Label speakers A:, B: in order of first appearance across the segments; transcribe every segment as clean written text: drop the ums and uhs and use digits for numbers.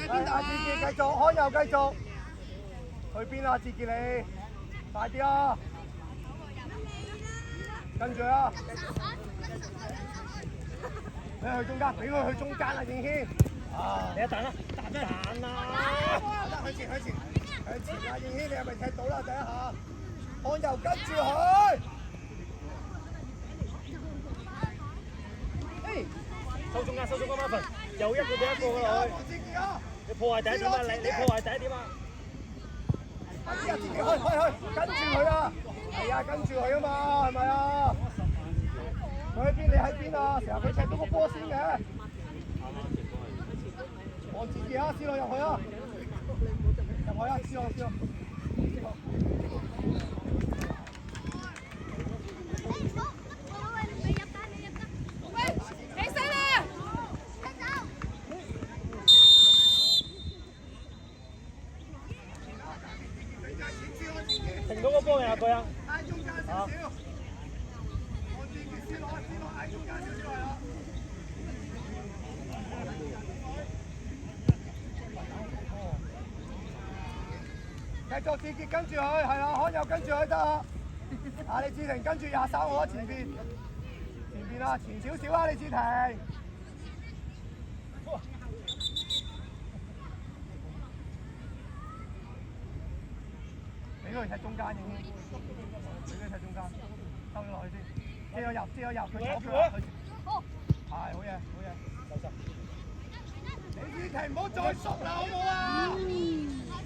A: 阿志傑繼續，開右繼續。去邊啊？志傑你，快啲啊！跟住啊！你去中間，俾佢去中間啊！應軒。啊！你一彈啦，彈啦！得向前，向前啊！應軒，你係咪踢到啦？第一下，看右跟住佢。
B: 收中間Marvin，又一個俾一個啦佢。你破壞第一點啊！你破壞第一點啊！
A: 阿志啊，自己去，跟住佢啊！係啊，跟住佢啊嘛，係咪啊？佢喺邊？你喺邊啊？成日佢踢到個波先嘅。望自己啊！C 朗入去啊！入去啊！C朗。
B: 停到個波未啊佢啊？
A: 挨中間少少。望自己C朗挨中間少少係啦。繼續志傑跟住佢，係啦，看右跟住佢得啦。啊，李志霆跟住23號啊，前邊啊，前少少啊，李志霆。俾佢踢中間已經，俾佢踢中間，收咗落去先，遮咗入，佢左腳佢。係，好嘢。李志霆唔好再縮啦，好唔好啊？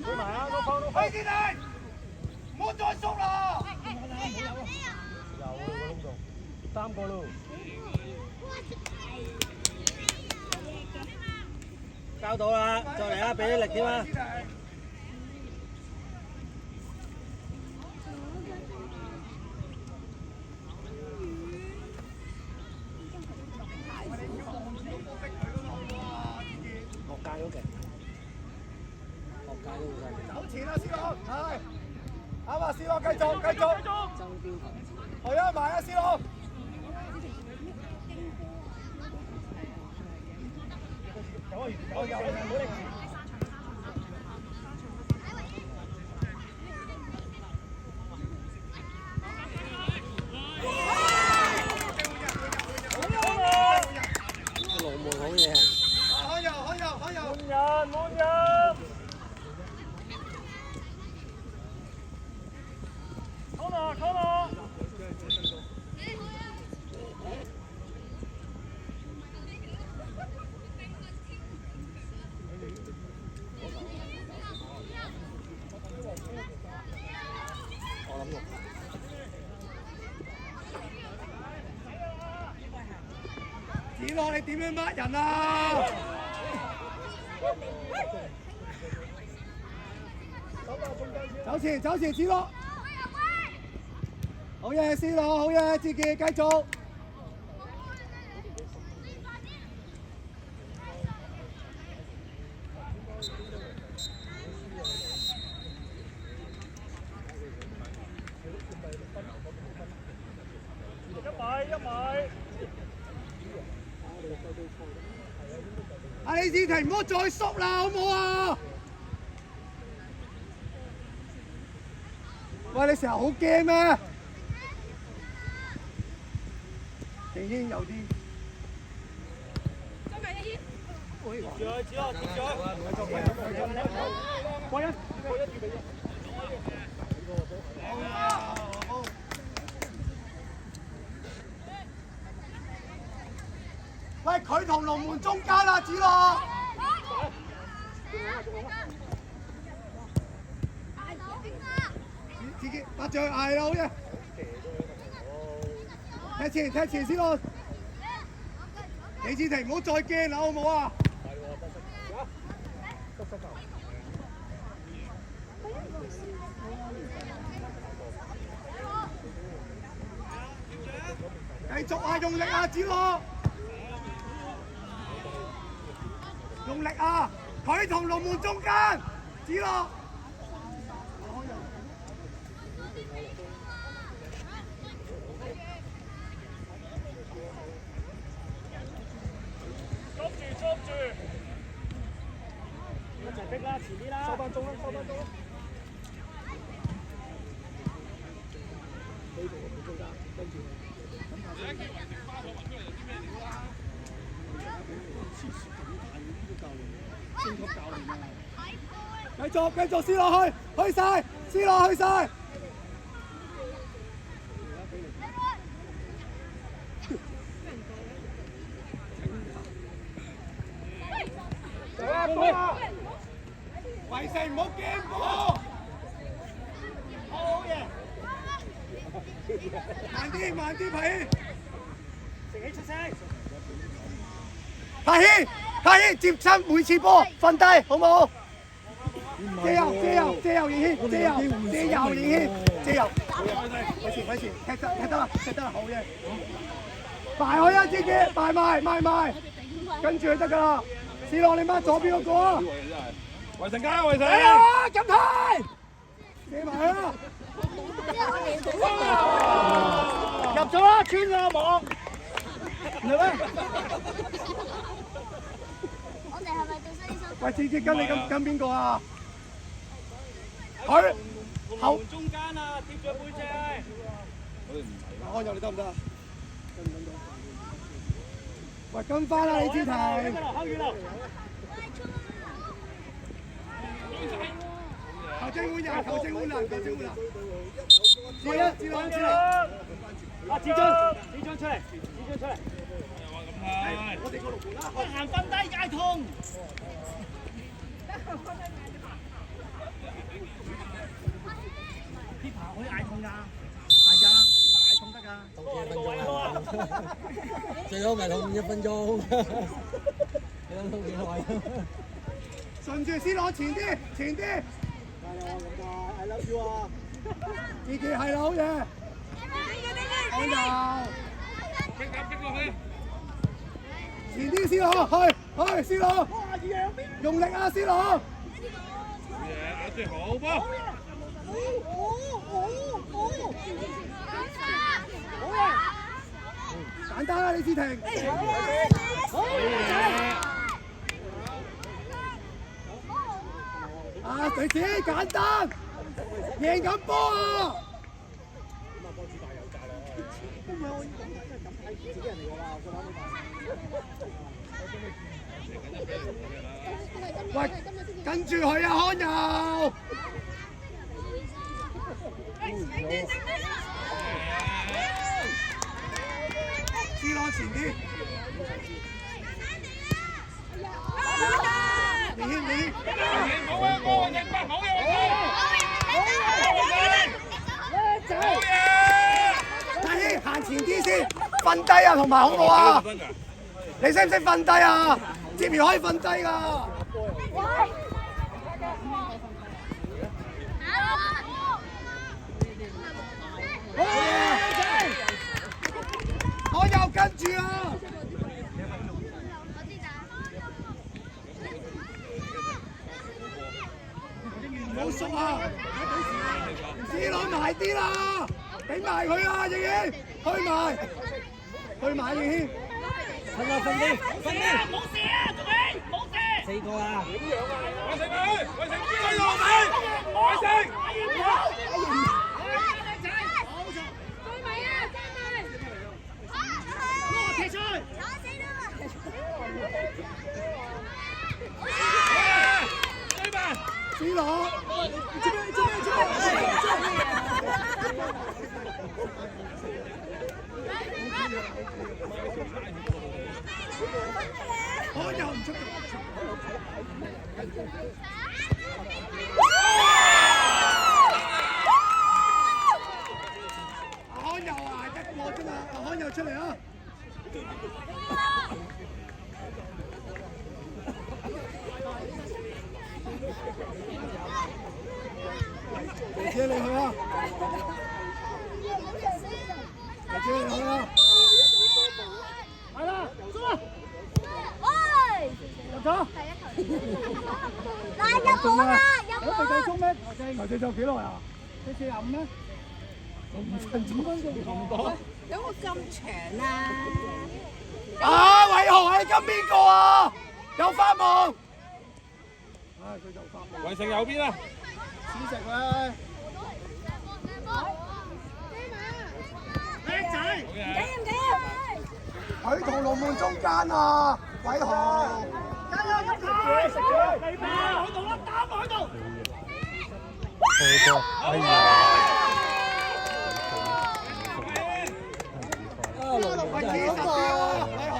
B: 推埋啊！都
A: 李志霆，唔好再縮啦！
B: 有個窿度，3個咯。交到啦，再嚟啊！俾啲力添啊！
A: 走前啦，C朗，係啱啊！C朗繼續，去啊埋啊！C朗，
B: 龍門好嘢。
A: 開右，
B: 滿人。corner。
A: 子樂你點樣抹人啊？走前，子樂。好嘢，C朗，好嘢，志傑繼續。
B: 一米。
A: 阿李志霆唔好再縮啦，好唔好啊？喂，你成日好驚咩？已經有啲。
B: 接住過一預備。
A: 喂，佢同龍門中間啦，子樂。自己把掌係啦，好嘢。踢前先咯。李志霆唔好再驚啦，好唔好啊？繼續啊，用力啊，子樂！用力啊！佢同龍門中間，子樂。
B: 捉住！逼啦，前啲啦，收翻中啦，收翻中啦。
A: 繼續撕落去，去晒，撕落去晒。圍城唔好驚波。好嘢！慢啲，慢啲，排氣。
B: 乘起出聲。
A: 排氣，排氣，接親每次波瞓低，好冇？借油，借油，借油，連軒，借油，借油，連軒，借油。咪前，踢得啦，好嘢。埋佢啊，自己埋，跟住就得㗎啦。試落你媽左邊嗰個啊！
C: 圍城加圍城！
A: 哎呀，咁睇，射埋啦！入咗啦，穿咗網，係咩？
D: 我哋係咪對新手？
A: 喂，志傑跟你跟邊個啊？佢後
B: 中間啊，貼咗背脊。
A: 安入你得唔得啊？喂，跟翻啦，李志霆。
B: 後雨流。
A: 球證換人，球證換人。志朗出嚟。
B: 啊，志章出嚟。
A: 我哋個龍門啦，
B: 行瞓低嗌痛。
A: 啲爬可以嗌痛㗎，係㗎，嗌痛得㗎。
E: 最好咪痛1分鐘，你諗痛幾耐？
A: 順住先攞前啲。
E: I love you 啊！
A: 自己係啦，好嘢。好有。
C: 逼落去。
A: 前啲先攞，去先攞。用力啊，先攞。
C: 嘢，即係好波。
A: 簡單啦，李志霆。啊，隊子簡單，贏緊波啊！喂，跟住佢啊，康佑。C朗前啲。你。
C: 冇啊，我認得冇嘢。
A: 大希行前啲先，瞓低啊，同埋好唔好啊？你識唔識瞓低啊？接完可以瞓低㗎。我又跟住啊！唔好縮啊！C朗埋啲啦，俾埋佢啊！盈軒，去埋盈軒。
E: 瞓啲。
B: 冇事啊，仲未冇事。
E: 4個啊！
C: 圍城佢，圍城追落嚟，圍城。
A: C朗，做咩？我又唔出。阿康佑啊，一個啫嘛，阿康佑出嚟啊！姐姐你去啊！姐姐你去啊！係啦，出啦！
D: 喂，
A: 入咗。
D: 嗱，入門啦，入
A: 我哋計鐘
D: 門。
A: 咩？頭先仲有幾耐啊？45咩？5分鐘咁多。
D: 有冇咁長啊？
A: 啊，偉豪係跟邊個啊？有發夢。
C: 圍城右邊啊！
A: 黐食啦！
B: 叻仔，
A: 佢同龍門中間啊，偉豪！
B: 加油入佢！食佢！嚟吧！喺度啦，打埋喺度！
E: 哎呀！
A: 喂，黐實啲啊，偉豪！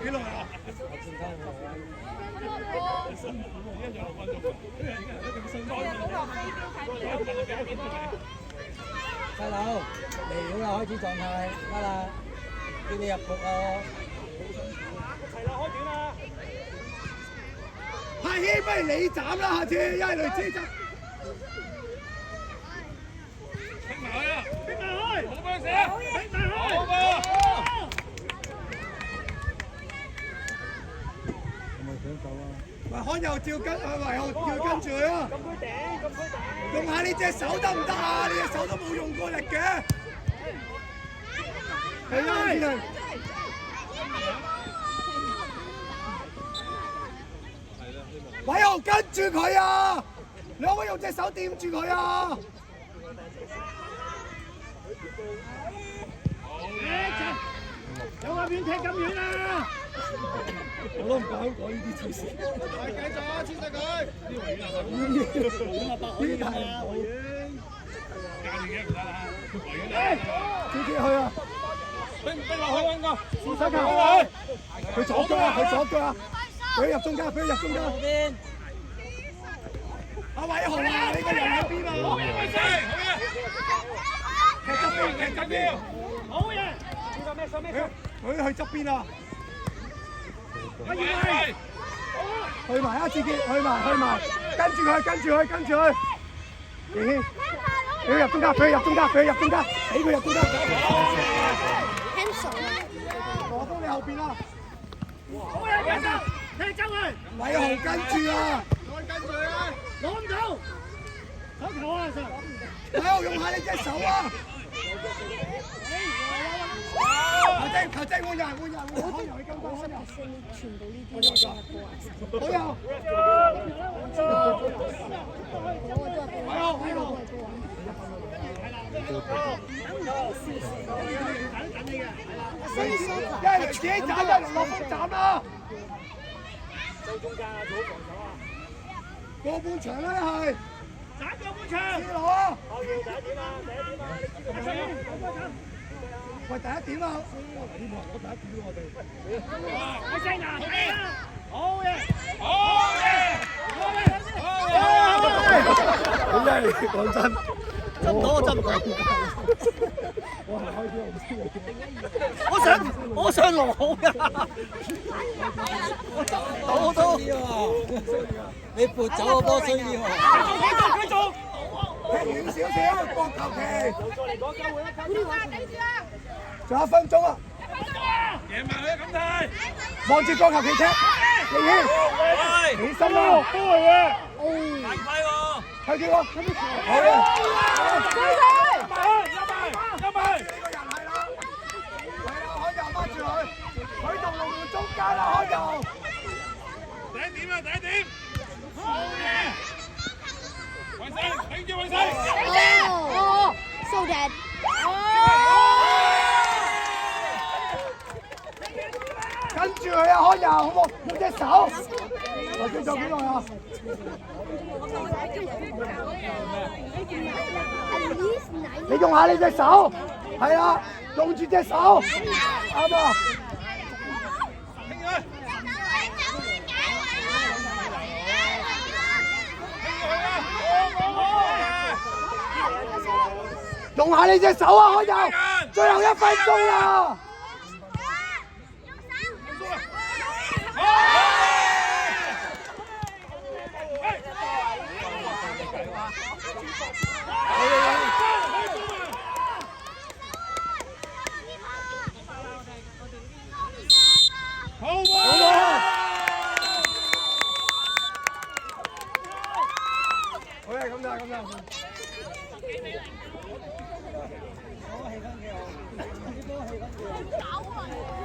C: 幾耐啊？
E: 細佬嚟啦，開始狀態得啦，叫你入局啊！
B: 係啦，開短啦！
A: 阿軒，不如你斬啦，下次一係雷之斬。
C: 拼埋去啊！
B: 拼埋去！
C: 冇咩事，
B: 拼埋去！
C: 好噃！
A: 喂，康佑照跟，偉豪照跟住佢啊！
B: 禁區頂，禁區頂！
A: 用下呢隻手得唔得啊？你隻手都冇用過力嘅。係啦，先生。偉豪跟住佢啊！你可唔可以用隻手掂住佢啊？
B: 有冇遠踢咁遠啊？
A: 我都唔敢講呢啲黐線。繼續啊，黐實佢！呢啲係維園。
C: 教練嘅唔得啦，維園啊！
A: 自己去啊！
C: 逼落去應該。
A: 黐實佢！佢左腳啊！佢左腳啊！俾佢入中間，俾佢入中間。
E: 邊？
A: 阿偉豪啊！你個人喺邊啊？
C: 好嘢，好嘢！
A: 踢側邊，踢側邊。
B: 好嘢！咩手咩手？
A: 佢去側邊啊！
B: 阿耀
A: 去埋啊！自己去埋，跟住佢，跟住佢，跟住佢。盈軒，俾佢入中間，俾佢入中間，俾佢入中間，俾佢入中間。羅東你後邊啊！
B: 好嘢，跟住，踢走佢！
A: 偉豪跟住啊！
B: 跟住啊！攞唔到，手球啊！
A: 偉豪用下你隻手啊！球證換人，康佑去跟波，康佑。
D: 全部呢啲嘢都係波啊！
A: 好友。一係自己斬，一係落風斬啦。
B: 收中間啊，做好防守啊！
A: 過半場啦，一係。
B: 斬過半場。
A: 知道啊！
B: 我要第一點啊！第一點啊！你知道咩？
A: 喂，第一點啊！呢個攞第一點我哋。
B: 開聲啊！好嘢！
C: 好嘢！
A: 咁真係講真，
E: 執唔到我執唔到。
A: 我係開始我唔知你。
E: 我想攞㗎。我都你撥走個波需要。
B: 繼續！
A: 踢遠少少，國球期。
B: 再嚟講機會啦！頂住啊！
A: 仲有1分鐘啊！
C: 贏埋佢咁睇。
A: 望住國球期踢，盈軒，起身啦！
B: 波嚟嘅。
C: 大規喎！
A: 睇住喎，好嘅。
C: 入埋！
A: 呢個人係啦，康佑掹住佢，佢同龍門中間啦，康佑。
C: 第一點啊！第一點。好嘢！維世，頂住維世。
D: 哦，so dead。
A: 跟住佢啊，康佑，好冇？用隻手。我追咗幾耐啊？你用下你隻手，係啊，用住隻手，啱啊！用下你隻手啊，康佑！最後1分鐘啦！咁就係咁就。
E: 嗰個氣氛幾好，呢個氣氛幾好。